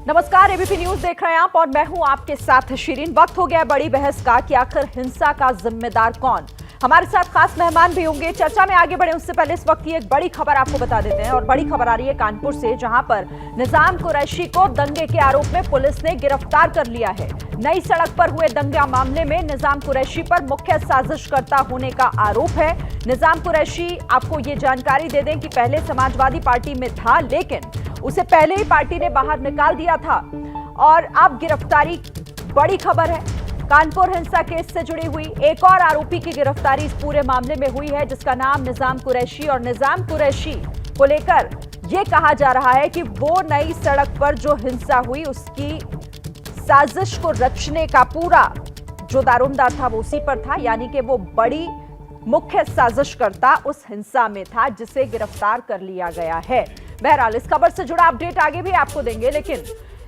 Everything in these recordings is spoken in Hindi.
नमस्कार, एबीपी न्यूज देख रहे हैं आप और मैं हूं आपके साथ शिरीन। वक्त हो गया है बड़ी बहस का कि आखिर हिंसा का जिम्मेदार कौन। हमारे साथ खास मेहमान भी होंगे। चर्चा में आगे बढ़े उससे पहले इस वक्त की एक बड़ी खबर आपको बता देते हैं और बड़ी खबर आ रही है कानपुर से, जहां पर निजाम कुरैशी को दंगे के आरोप में पुलिस ने गिरफ्तार कर लिया है। नई सड़क पर हुए दंगा मामले में निजाम कुरैशी पर मुख्य साजिशकर्ता होने का आरोप है। निजाम कुरैशी, आपको ये जानकारी दे दें कि पहले समाजवादी पार्टी में था, लेकिन उसे पहले ही पार्टी ने बाहर निकाल दिया था और अब गिरफ्तारी। बड़ी खबर है, कानपुर हिंसा केस से जुड़ी हुई एक और आरोपी की गिरफ्तारी इस पूरे मामले में हुई है, जिसका नाम निजाम कुरैशी। और निजाम कुरैशी को लेकर यह कहा जा रहा है कि वो नई सड़क पर जो हिंसा हुई उसकी साजिश को रचने का पूरा जो दारोमदार था वो उसी पर था, यानी कि वो बड़ी मुख्य साजिशकर्ता उस हिंसा में था जिसे गिरफ्तार कर लिया गया है। बहरहाल इस खबर से जुड़ा अपडेट आगे भी आपको देंगे, लेकिन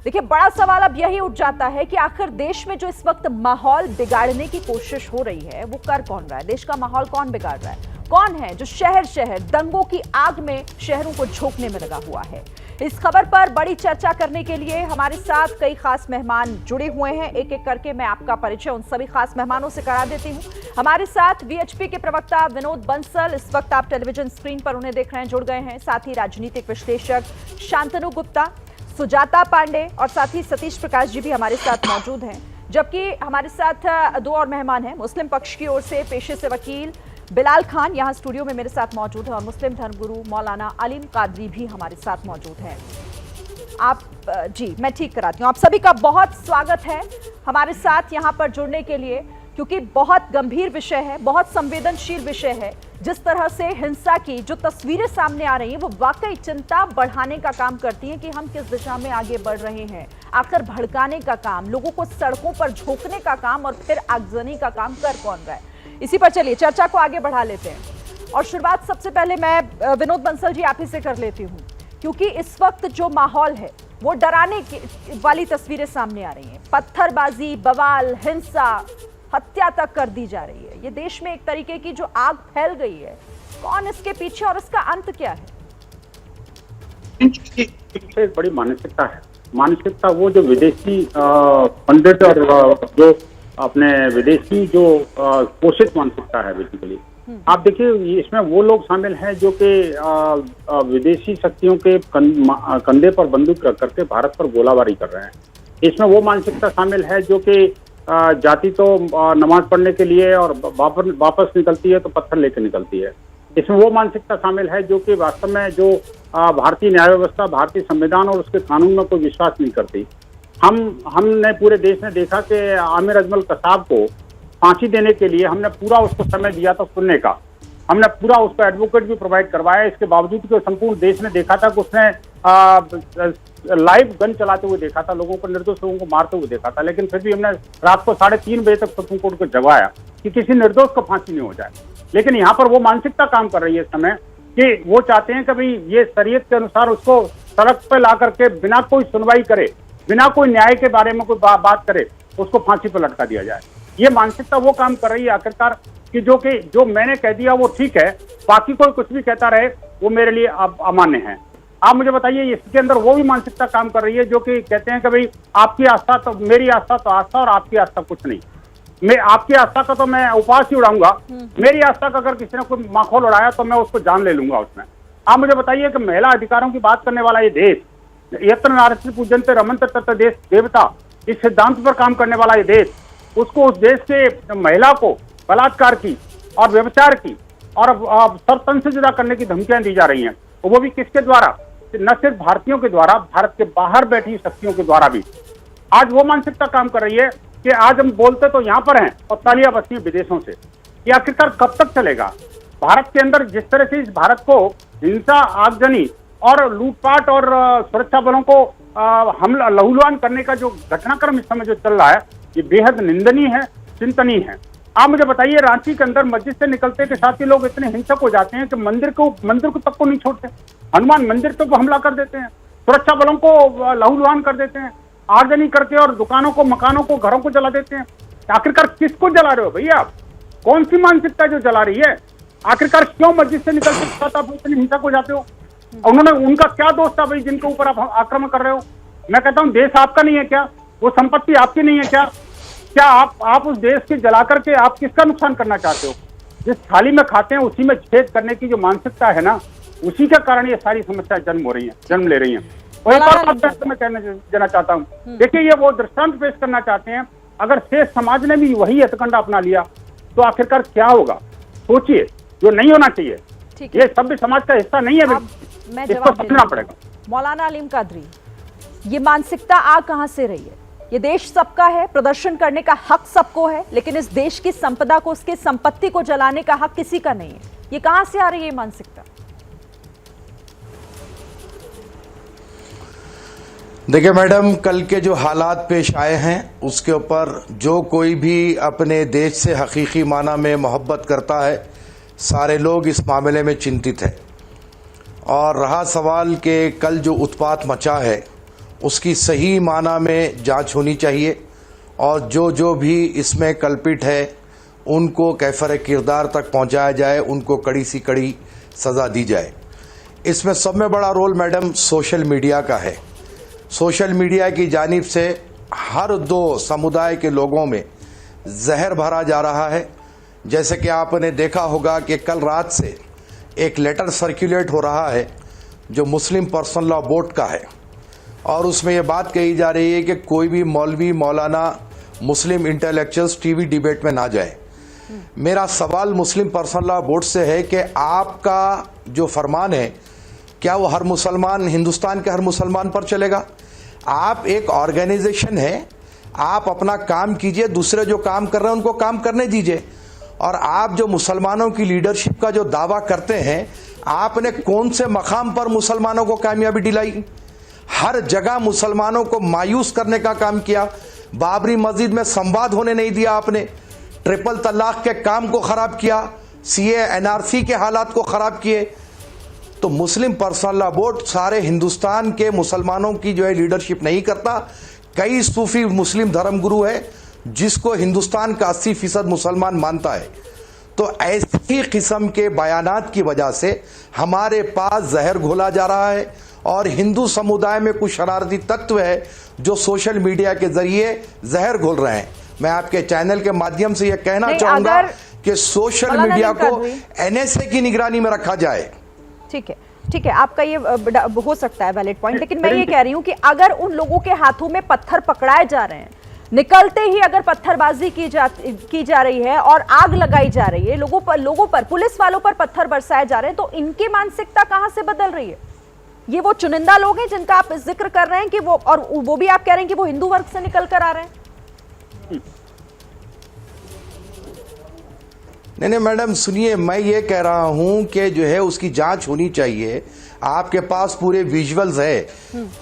देखिए बड़ा सवाल अब यही उठ जाता है कि आखिर देश में जो इस वक्त माहौल बिगाड़ने की कोशिश हो रही है वो कर कौन रहा है। देश का माहौल कौन बिगाड़ रहा है? कौन है जो शहर शहर दंगों की आग में शहरों को झोंकने में लगा हुआ है? इस खबर पर बड़ी चर्चा करने के लिए हमारे साथ कई खास मेहमान जुड़े हुए हैं। एक एक करके मैं आपका परिचय उन सभी खास मेहमानों से करा देती हूं। हमारे साथ वीएचपी के प्रवक्ता विनोद बंसल, इस वक्त आप टेलीविजन स्क्रीन पर उन्हें देख रहे हैं, जुड़ गए हैं। साथ ही राजनीतिक विश्लेषक शांतनु गुप्ता, सुजाता पांडे और साथ ही सतीश प्रकाश जी भी हमारे साथ मौजूद हैं। जबकि हमारे साथ दो और मेहमान हैं। मुस्लिम पक्ष की ओर से पेशे से वकील बिलाल खान यहाँ स्टूडियो में मेरे साथ मौजूद है और मुस्लिम धर्मगुरु मौलाना अलीम कादरी भी हमारे साथ मौजूद हैं। आप जी, मैं ठीक कराती हूँ। आप सभी का बहुत स्वागत है हमारे साथ यहाँ पर जुड़ने के लिए, क्योंकि बहुत गंभीर विषय है, बहुत संवेदनशील विषय है। जिस तरह से हिंसा की जो तस्वीरें सामने आ रही हैं वो वाकई चिंता बढ़ाने का काम करती हैं कि हम किस दिशा में आगे बढ़ रहे हैं। आखिर भड़काने का काम, लोगों को सड़कों पर झोंकने का काम और फिर आगजनी का काम कर कौन रहा है? इसी पर चलिए चर्चा को आगे बढ़ा लेते हैं और शुरुआत सबसे पहले मैं विनोद बंसल जी आप ही से कर लेती हूँ, क्योंकि इस वक्त जो माहौल है वो डराने वाली तस्वीरें सामने आ रही हैं। पत्थरबाजी, बवाल, हिंसा, हत्या तक कर दी जा रही है। ये देश में एक तरीके की जो आग फैल गई है, कौन इसके पीछे और इसका अंत क्या है? एक बड़ी मानसिकता है। मानसिकता वो जो विदेशी पंडित और जो अपने विदेशी जो पोषित मानसिकता है बेसिकली। आप देखिए इसमें वो लोग शामिल हैं जो कि विदेशी शक्तियों के कंधे पर बंदूक रख करके भारत पर गोलाबारी कर रहे हैं। इसमें वो मानसिकता शामिल है जो कि जाति तो नमाज पढ़ने के लिए और वापस निकलती है तो पत्थर लेकर निकलती है। इसमें वो मानसिकता शामिल है जो कि वास्तव में जो भारतीय न्याय व्यवस्था, भारतीय संविधान और उसके कानून में कोई विश्वास नहीं करती। हमने पूरे देश में देखा कि आमिर अजमल कसाब को फांसी देने के लिए हमने पूरा उसको समय दिया था सुनने का। हमने पूरा उसको एडवोकेट भी प्रोवाइड करवाया। इसके बावजूद कि संपूर्ण देश ने देखा था कि उसने लाइव गन चलाते हुए देखा था, लोगों को, निर्दोष लोगों को मारते हुए देखा था, लेकिन फिर भी हमने रात को 3:30 बजे तक सुप्रीम कोर्ट को जगाया कि किसी निर्दोष को फांसी नहीं हो जाए। लेकिन यहाँ पर वो मानसिकता काम कर रही है इस समय कि वो चाहते हैं कि भाई ये शरीयत के अनुसार उसको सड़क पर ला करके बिना कोई सुनवाई करे, बिना कोई न्याय के बारे में कोई बात करे, उसको फांसी पर लटका दिया जाए। ये मानसिकता वो काम कर रही है आखिरकार कि जो मैंने कह दिया वो ठीक है, बाकी कोई कुछ भी कहता रहे वो मेरे लिए अब अमान्य है। आप मुझे बताइए इसके अंदर वो भी मानसिकता काम कर रही है जो कि कहते हैं कि भाई आपकी आस्था तो मेरी आस्था तो आस्था और आपकी आस्था कुछ नहीं। मैं आपकी आस्था का तो मैं उपवास ही उड़ाऊंगा, मेरी आस्था का अगर किसी ने कोई माखौल उड़ाया तो मैं उसको जान ले लूंगा उसमें। आप मुझे बताइए कि महिला अधिकारों की बात करने वाला ये देश, यत्र नास्ति पूज्यन्ते रमन्ते तत्र देश देवता, इस सिद्धांत पर काम करने वाला ये देश, उसको उस देश के महिला को बलात्कार की और व्यभिचार की और सरतन से जुदा करने की धमकियां दी जा रही हैं, वो भी किसके द्वारा? न सिर्फ भारतीयों के द्वारा, भारत के बाहर बैठी शक्तियों के द्वारा भी। आज वो मानसिकता काम कर रही है कि आज हम बोलते तो यहाँ पर हैं और तालियां बजती हैं विदेशों से। ये आखिरकार कब तक चलेगा? भारत के अंदर जिस तरह से इस भारत को हिंसा, आगजनी और लूटपाट और सुरक्षा बलों को हमला लहूलुहान करने का जो घटनाक्रम इस समय जो चल रहा है, ये बेहद निंदनीय है, चिंतनीय है। आप मुझे बताइए रांची के अंदर मस्जिद से निकलते के साथ ही लोग इतने हिंसक हो जाते हैं कि मंदिर को तक को नहीं छोड़ते। हनुमान मंदिर तक हमला कर देते हैं, सुरक्षा बलों को लहूलुहान कर देते हैं, आगजनी करके और दुकानों को, मकानों को, घरों को जला देते हैं। आखिरकार किसको जला रहे हो भैया आप? कौन सी मानसिकता जो जला रही है? आखिरकार क्यों मस्जिद से निकलते के साथ आप इतने हिंसक हो जाते हो? उन्होंने, उनका क्या दोष था भाई जिनके ऊपर आप आक्रमण कर रहे हो? मैं कहता हूँ देश आपका नहीं है क्या? वो संपत्ति आपकी नहीं है क्या? क्या आप उस देश के जला करके आप किसका नुकसान करना चाहते हो? जिस थाली में खाते हैं उसी में छेद करने की जो मानसिकता है ना, उसी के कारण ये सारी समस्याएं जन्म ले रही हैं। और एक और बात मैं कहना देना चाहता हूँ, देखिए ये वो दृष्टांत पेश करना चाहते हैं, अगर शेष समाज ने भी वही हथकंडा अपना लिया तो आखिरकार क्या होगा? सोचिए, जो नहीं होना चाहिए। ये सभ्य समाज का हिस्सा नहीं है, इसको समझना पड़ेगा। मौलाना अलीम कादरी, ये मानसिकता आ कहां से रही है? ये देश सबका है, प्रदर्शन करने का हक सबको है, लेकिन इस देश की संपदा को, उसकी संपत्ति को जलाने का हक किसी का नहीं है। ये कहां से आ रही है मानसिकता? देखिए मैडम, कल के जो हालात पेश आए हैं उसके ऊपर जो कोई भी अपने देश से हकीकी माना में मोहब्बत करता है, सारे लोग इस मामले में चिंतित हैं। और रहा सवाल कि कल जो उत्पात मचा है उसकी सही माना में जांच होनी चाहिए और जो भी इसमें कल्पित है उनको कैफर किरदार तक पहुंचाया जाए, उनको कड़ी सी कड़ी सज़ा दी जाए। इसमें सब में बड़ा रोल मैडम सोशल मीडिया का है। सोशल मीडिया की जानिब से हर दो समुदाय के लोगों में जहर भरा जा रहा है। जैसे कि आपने देखा होगा कि कल रात से एक लेटर सर्कुलेट हो रहा है जो मुस्लिम पर्सनल लॉ बोर्ड का है और उसमें यह बात कही जा रही है कि कोई भी मौलवी मौलाना मुस्लिम इंटेलेक्चुअल्स टीवी डिबेट में ना जाए। मेरा सवाल मुस्लिम पर्सनल लॉ बोर्ड से है कि आपका जो फरमान है क्या वो हर मुसलमान, हिंदुस्तान के हर मुसलमान पर चलेगा? आप एक ऑर्गेनाइजेशन है, आप अपना काम कीजिए, दूसरे जो काम कर रहे हैं उनको काम करने दीजिए। और आप जो मुसलमानों की लीडरशिप का जो दावा करते हैं, आपने कौन से मकाम पर मुसलमानों को कामयाबी दिलाई? हर जगह मुसलमानों को मायूस करने का काम किया। बाबरी मस्जिद में संवाद होने नहीं दिया आपने, ट्रिपल तलाक के काम को खराब किया, सीए एनआरसी के हालात को खराब किए। तो मुस्लिम पर्सनल लॉ बोर्ड सारे हिंदुस्तान के मुसलमानों की जो है लीडरशिप नहीं करता। कई सूफी मुस्लिम धर्मगुरु है जिसको हिंदुस्तान का 80% मुसलमान मानता है। तो ऐसी किस्म के बयानात की वजह से हमारे पास जहर घोला जा रहा है और हिंदू समुदाय में कुछ शरारती तत्व है जो सोशल मीडिया के जरिए जहर घोल रहे हैं। मैं आपके चैनल के माध्यम से यह कहना चाहूंगा कि सोशल मीडिया को एनएसए की निगरानी में रखा जाए। ठीक है, आपका ये हो सकता है वैलिड पॉइंट, लेकिन मैं ये कह रही हूं कि अगर उन लोगों के हाथों में पत्थर पकड़ाए जा रहे हैं, निकलते ही अगर पत्थरबाजी की जा रही है और आग लगाई जा रही है, लोगों पर पुलिस वालों पर पत्थर बरसाए जा रहे हैं, तो इनकी मानसिकता कहां से बदल रही है? ये वो चुनिंदा लोग हैं जिनका आप जिक्र कर रहे हैं कि वो भी आप कह रहे हैं कि वो हिंदू वर्ग से निकल कर आ रहे हैं। नहीं मैडम सुनिए, मैं ये कह रहा हूं कि जो है उसकी जांच होनी चाहिए। आपके पास पूरे विजुअल्स है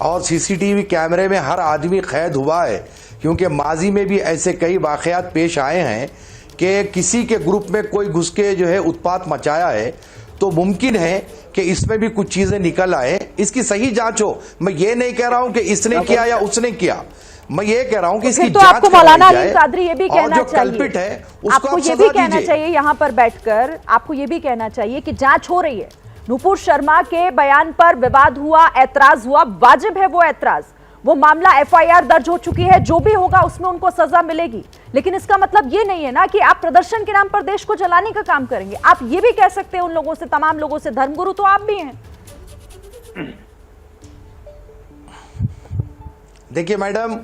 और सीसीटीवी कैमरे में हर आदमी कैद हुआ है, क्योंकि माजी में भी ऐसे कई वाकयात पेश आए हैं कि किसी के ग्रुप में कोई घुस के जो है उत्पात मचाया है। तो मुमकिन है कि इसमें भी कुछ चीजें निकल आए, इसकी सही जांच हो। मैं ये नहीं कह रहा हूं कि इसने किया या उसने किया, मैं ये कह रहा हूं कि इसकी तो जांच आपको मौलाना अलीम कादरी ये भी कहना चाहिए, है आपको ये भी कहना चाहिए यहाँ पर बैठकर, आपको ये भी कहना चाहिए कि जांच हो रही है। नुपुर शर्मा के बयान पर विवाद हुआ, ऐतराज हुआ, वाजिब है वो ऐतराज, वो मामला एफआईआर दर्ज हो चुकी है, जो भी होगा उसमें उनको सजा मिलेगी। लेकिन इसका मतलब ये नहीं है ना कि आप प्रदर्शन के नाम पर देश को जलाने का काम करेंगे। आप ये भी कह सकते हैं उन लोगों से, तमाम लोगों से, धर्मगुरु तो आप भी हैं। देखिए मैडम,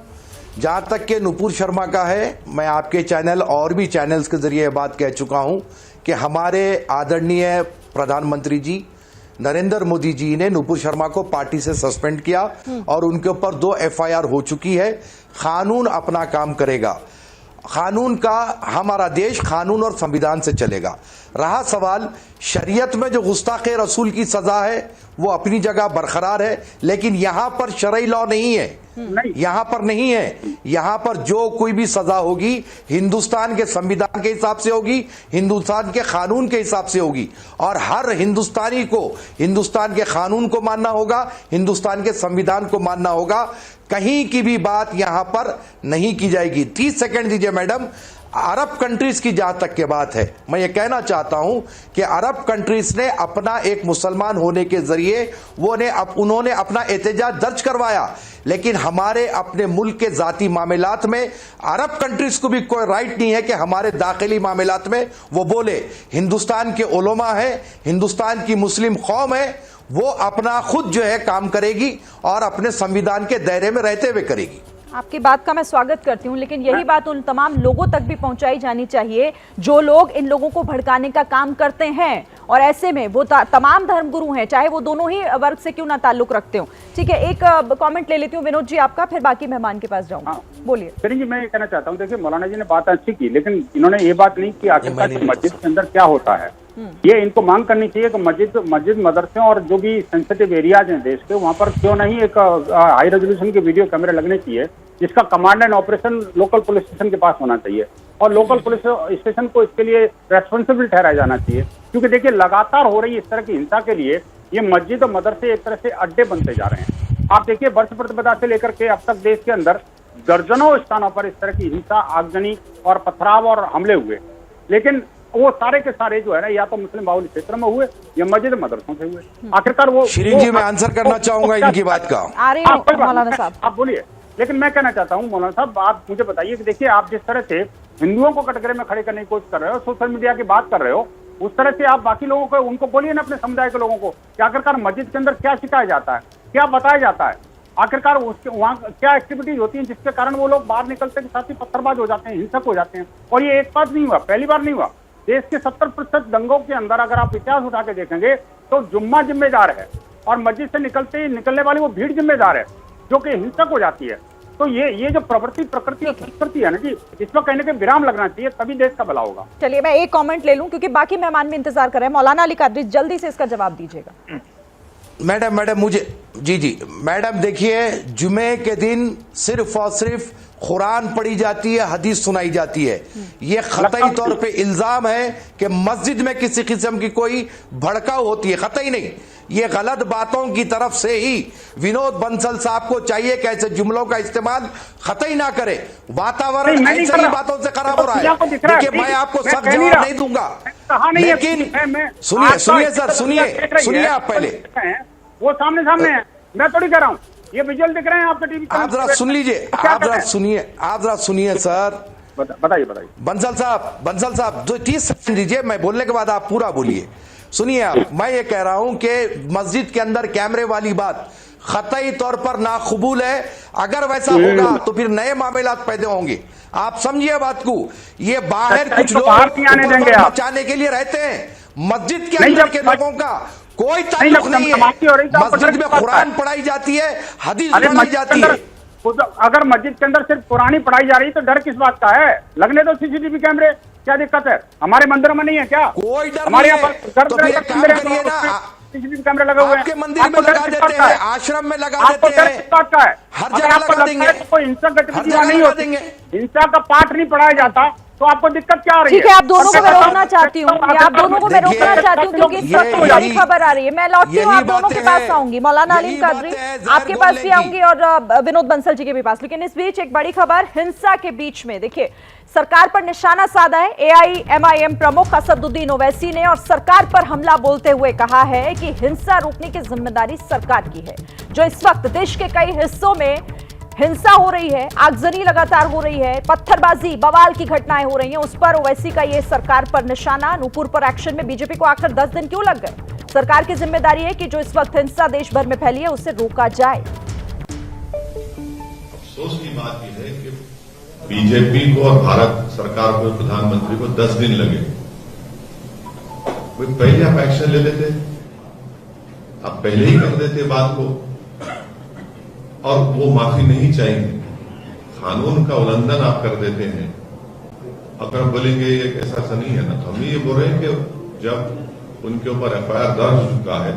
जहां तक के नुपुर शर्मा का है, मैं आपके चैनल और भी चैनल्स के जरिए बात कह चुका हूं कि हमारे आदरणीय प्रधानमंत्री जी नरेंद्र मोदी जी ने नुपुर शर्मा को पार्टी से सस्पेंड किया और उनके ऊपर 2 एफआईआर हो चुकी है। कानून अपना काम करेगा, कानून का, हमारा देश कानून और संविधान से चलेगा। रहा सवाल शरीयत में जो गुस्ताखे रसूल की सजा है वो अपनी जगह बरकरार है, लेकिन यहां पर शरई लॉ नहीं है, यहां पर नहीं है। यहां पर जो कोई भी सजा होगी हिंदुस्तान के संविधान के हिसाब से होगी, हिंदुस्तान के कानून के हिसाब से होगी और हर हिंदुस्तानी को हिंदुस्तान के कानून को मानना होगा, हिंदुस्तान के संविधान को मानना होगा। कहीं की भी बात यहां पर नहीं की जाएगी। 30 सेकंड दीजिए मैडम। अरब कंट्रीज की जहां तक के बात है, मैं ये कहना चाहता हूं कि अरब कंट्रीज ने अपना एक मुसलमान होने के जरिए उन्होंने अपना एहतजाज दर्ज करवाया, लेकिन हमारे अपने मुल्क के जाती मामलात में अरब कंट्रीज को भी कोई राइट नहीं है कि हमारे दाखिली मामलात में वो बोले। हिंदुस्तान के उलमा है, हिंदुस्तान की मुस्लिम कौम है, वो अपना खुद जो है काम करेगी और अपने संविधान के दायरे में रहते हुए करेगी। आपकी बात का मैं स्वागत करती हूं, लेकिन यही बात उन तमाम लोगों तक भी पहुंचाई जानी चाहिए जो लोग इन लोगों को भड़काने का काम करते हैं, और ऐसे में वो तमाम धर्मगुरु हैं, चाहे वो दोनों ही वर्ग से क्यों ना ताल्लुक रखते हो। ठीक है, एक कमेंट ले लेती हूँ विनोद जी आपका, फिर बाकी मेहमान के पास जाऊंगा। बोलिए। सरिन जी, मैं ये कहना चाहता हूँ, देखिए मौलाना जी ने बात अच्छी की, लेकिन इन्होंने ये बात नहीं की आखिरकार मस्जिद के अंदर क्या होता है। ये इनको मांग करनी चाहिए कि मस्जिद मदरसे और जो भी सेंसिटिव एरियाज हैं देश के, वहाँ पर क्यों नहीं एक हाई रेजोल्यूशन के वीडियो कैमरे लगने चाहिए, जिसका command and operation local police station के पास होना चाहिए, और लोकल पुलिस स्टेशन को इसके लिए रेस्पॉन्सिबल ठहराया जाना चाहिए। क्योंकि देखिए लगातार हो रही इस तरह की हिंसा के लिए ये मस्जिद और मदरसे एक तरह से अड्डे बनते जा रहे हैं। आप देखिए वर्ष प्रतिपदा से लेकर के अब तक देश के अंदर दर्जनों स्थानों पर इस तरह की हिंसा, आगजनी और पथराव और हमले हुए, लेकिन वो सारे के सारे जो है ना या तो मुस्लिम बाहुल्य क्षेत्र में हुए या मस्जिद मदरसों से हुए। आखिरकार वो शिरीन जी, मैं आंसर करना चाहूंगा इनकी बात का। आ रही हूं मौलाना साहब, आप बोलिए। लेकिन मैं कहना चाहता हूं मौलाना साहब, आप मुझे बताइए कि देखिए आप जिस तरह से हिंदुओं को कटघरे में खड़े करने की कोशिश कर रहे हो, सोशल मीडिया की बात कर रहे हो, उस तरह से आप बाकी लोगों को उनको बोलिए ना, अपने समुदाय के लोगों को कि आखिरकार मस्जिद के अंदर क्या सिखाया जाता है, क्या बताया जाता है, आखिरकार उसके वहाँ क्या एक्टिविटीज होती हैं जिसके कारण वो लोग बाहर निकलते के साथ ही पत्थरबाज हो जाते हैं, हिंसक हो जाते हैं। और ये एक बात नहीं हुआ, पहली बार नहीं हुआ। देश के 70% दंगों के अंदर अगर आप इतिहास उठा के देखेंगे तो जुम्मा जिम्मेदार है, और मस्जिद से निकलने वाली वो भीड़ जिम्मेदार है जो कि हिंसक हो जाती है। तो ये जो प्रकृति और संस्कृति है ना जी, इस पर कहने के विराम लगना चाहिए, तभी देश का भला होगा। चलिए मैं एक कमेंट ले लूं क्योंकि बाकी मेहमान भी इंतजार कर रहे हैं। मौलाना अली कादरी, जल्दी से इसका जवाब दीजिएगा। मैडम मुझे जी मैडम, देखिए जुमे के दिन सिर्फ और सिर्फ कुरान पढ़ी जाती है, हदीस सुनाई जाती है। ये कतई तौर पे इल्जाम है कि मस्जिद में किसी किस्म की कोई भड़काऊ होती है, कतई नहीं। ये गलत बातों की तरफ से ही विनोद बंसल साहब को चाहिए कि ऐसे जुमलों का इस्तेमाल कतई ना करे। वातावरण ऐसे ही बातों से खराब हो रहा है। देखिए मैं आपको सख्त जवाब नहीं दूंगा, लेकिन सुनिए सर, सुनिए आप पहले। वो सामने है, मैं थोड़ी कह रहा हूँ, ये विजुअल दिख रहे हैं आपके टीवी। आप जरा सुन लीजिए, आप जरा सुनिए सर। बताइए बंसल साहब 30 सेकंड दीजिए, मैं बोलने के बाद आप पूरा बोलिए। सुनिए आप, मैं ये कह रहा हूं कि मस्जिद के अंदर कैमरे वाली बात कतई तौर पर नाकबूल है। अगर वैसा होगा तो फिर नए मामलात पैदा होंगे। आप समझिए बात को। ये बाहर कुछ लोग बचाने के लिए रहते हैं, मस्जिद के अंदर के लोगों का कोई ताल्लुक नहीं है। मस्जिद में कुरान पढ़ाई जाती है, हदीस पढ़ाई जाती है। अगर मस्जिद के अंदर सिर्फ कुरानी पढ़ाई जा रही है तो डर किस बात का है? लगने दो सीसीटीवी कैमरे, क्या दिक्कत है? हमारे मंदिरों में नहीं है क्या? कोई डर हमारे नहीं यहाँ है। तो फिर एक काम करिए ना, सीसीटीवी कैमरे लगे हुए हैं, आपके मंदिर में लगा देते हैं, आश्रम में लगा देते हैं, हर जगह लगा देंगे। कोई हिंसक गतिविधियां नहीं होती, हिंसा का पाठ नहीं पढ़ाया जाता, तो आपको दिक्कत क्या आ रही है? ठीक है, आप दोनों को मैं रोकना चाहती हूँ, आप दोनों को मैं रोकना चाहती हूँ क्योंकि इस वक्त बड़ी खबर आ रही है। मैं लौटती हूँ, आप दोनों के पास आऊंगी, मौलाना अली कादरी आपके पास भी आऊंगी और विनोद बंसल जी के भी पास। लेकिन इस बीच एक बड़ी खबर हिंसा के बीच में, देखिए सरकार पर निशाना साधा है AIMIM प्रमुख असदुद्दीन ओवैसी ने, और सरकार पर हमला बोलते हुए कहा है कि हिंसा रोकने की जिम्मेदारी सरकार की है। जो इस वक्त देश के कई हिस्सों में हिंसा हो रही है, आगजनी लगातार हो रही है, पत्थरबाजी, बवाल की घटनाएं हो रही हैं, उस पर ओवैसी का ये सरकार पर निशाना। नूपुर पर एक्शन में बीजेपी को आखिर 10 दिन क्यों लग गए? सरकार की जिम्मेदारी है कि जो इस वक्त हिंसा देश भर में फैली है उसे रोका जाए। अफसोस की बात यह है कि बीजेपी को और भारत सरकार को, प्रधानमंत्री को 10 दिन लगे। वे पहले आप एक्शन ले लेते, आप पहले ही कर देते बात को, और वो माफी नहीं चाहिए। कानून का उल्लंघन आप कर देते हैं। अगर बोलेंगे ये ऐसा नहीं है ना, तो हम ये बोल रहे हैं कि जब उनके ऊपर FIR दर्ज हो चुका है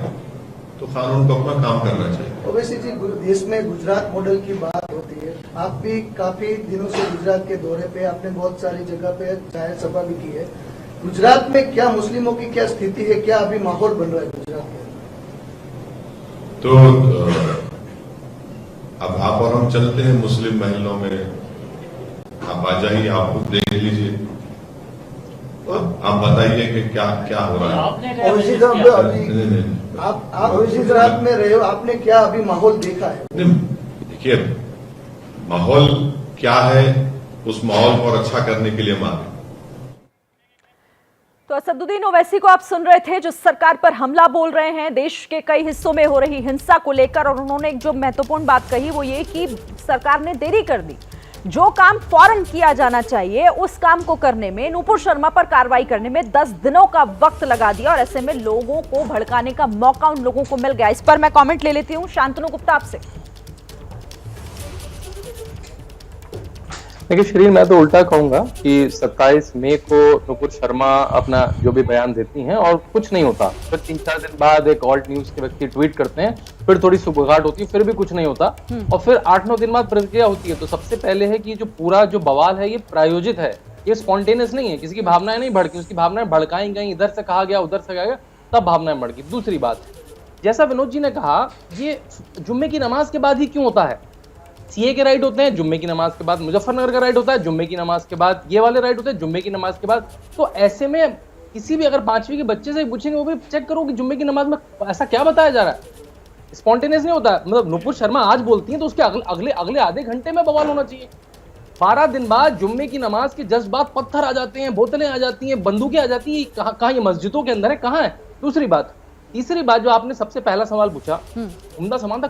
तो कानून को अपना काम करना चाहिए। ओवैसी जी, देश में गुजरात मॉडल की बात होती है, आप भी काफी दिनों से गुजरात के दौरे पे, आपने बहुत सारी जगह पे जाहिर सभा भी की है। गुजरात में क्या मुस्लिमों की क्या स्थिति है, क्या अभी माहौल बन रहा है गुजरात में? तो अब आप और हम चलते हैं मुस्लिम महलों में, आप आप आ जाइए, आप खुद देख लीजिए, आप बताइए कि क्या क्या हो रहा है। ओवैसी साहब, अभी आप गुजरात में रहे हो, आपने क्या अभी माहौल देखा है? देखिए, माहौल क्या है, उस माहौल को और अच्छा करने के लिए मांगे। तो असदुद्दीन ओवैसी को आप सुन रहे थे, जो सरकार पर हमला बोल रहे हैं देश के कई हिस्सों में हो रही हिंसा को लेकर, और उन्होंने एक जो महत्वपूर्ण बात कही वो ये कि सरकार ने देरी कर दी। जो काम फौरन किया जाना चाहिए उस काम को करने में, नूपुर शर्मा पर कार्रवाई करने में 10 दिनों का वक्त लगा दिया, और ऐसे में लोगों को भड़काने का मौका उन लोगों को मिल गया। इस पर मैं कमेंट ले लेती हूं शांतनु गुप्ता आपसे। देखिए श्रीन, मैं तो उल्टा कहूंगा कि 27 मई को नूपुर शर्मा अपना जो भी बयान देती हैं और कुछ नहीं होता, फिर 3-4 दिन बाद एक ऑल्ट न्यूज के व्यक्ति ट्वीट करते हैं, फिर थोड़ी सुबगाहट होती है, फिर भी कुछ नहीं होता, और फिर 8-9 दिन बाद प्रतिक्रिया होती है। तो सबसे पहले है कि जो पूरा जो बवाल है ये प्रायोजित है, ये स्पॉन्टेनियस नहीं है, किसी की भावनाएं नहीं भड़की, उसकी भावनाएं भड़काई गई, इधर से कहा गया उधर से कहा गया, तब भावनाएं भड़की। दूसरी बात, जैसा विनोद जी ने कहा, ये जुम्मे की नमाज के बाद ही क्यों होता है? सीए के राइट होते हैं जुम्मे की नमाज के बाद, मुजफ्फरनगर का राइट होता है जुम्मे की नमाज के बाद, ये वाले राइट होते हैं जुम्मे की नमाज के बाद। तो ऐसे में किसी भी अगर 5वीं के बच्चे से पूछेंगे, वो भी चेक करो कि जुम्मे की नमाज में ऐसा क्या बताया जा रहा है। स्पॉन्टेनियस नहीं होता, मतलब नूपुर शर्मा आज बोलती हैं तो उसके अगले आधे घंटे में बवाल होना चाहिए। 12 दिन बाद जुम्मे की नमाज के जस्ट बाद पत्थर आ जाते हैं, बोतलें आ जाती हैं, बंदूकें आ जाती हैं, कहाँ ये मस्जिदों के अंदर है, कहाँ है? दूसरी बात, तीसरी बात, जो आपने सबसे पहला सवाल पूछा, उम्दा सवाल था,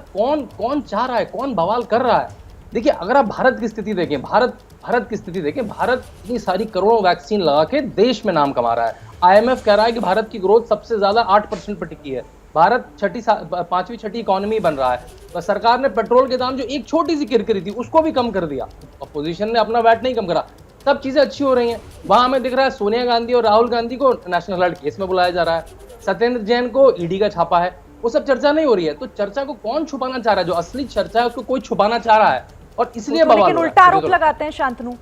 कौन चाह रहा है, कौन बवाल कर रहा है? देखिए, अगर आप भारत की स्थिति देखें, भारत की स्थिति देखें, भारत इतनी सारी करोड़ों वैक्सीन लगा के देश में नाम कमा रहा है। आईएमएफ कह रहा है कि भारत की ग्रोथ सबसे ज्यादा 8% पर टिकी है, भारत 5वीं-6ठी इकोनॉमी बन रहा है। तो सरकार ने पेट्रोल के दाम जो एक छोटी सी किरकिरी थी उसको भी कम कर दिया, अपोजिशन ने अपना वैट नहीं कम करा, सब चीजें अच्छी हो रही हैं। वहां हमें दिख रहा है सोनिया गांधी और राहुल गांधी को नेशनल हेराल्ड केस में बुलाया जा रहा है, सत्येंद्र जैन को ईडी का छापा है, वो सब चर्चा नहीं हो रही है। तो चर्चा को कौन छुपाना चाह रहा है? जो असली चर्चा है उसको कोई छुपाना चाह रहा है, और इसलिए तो लेकिन उल्टा आरोप लगाते हैं शांतनु।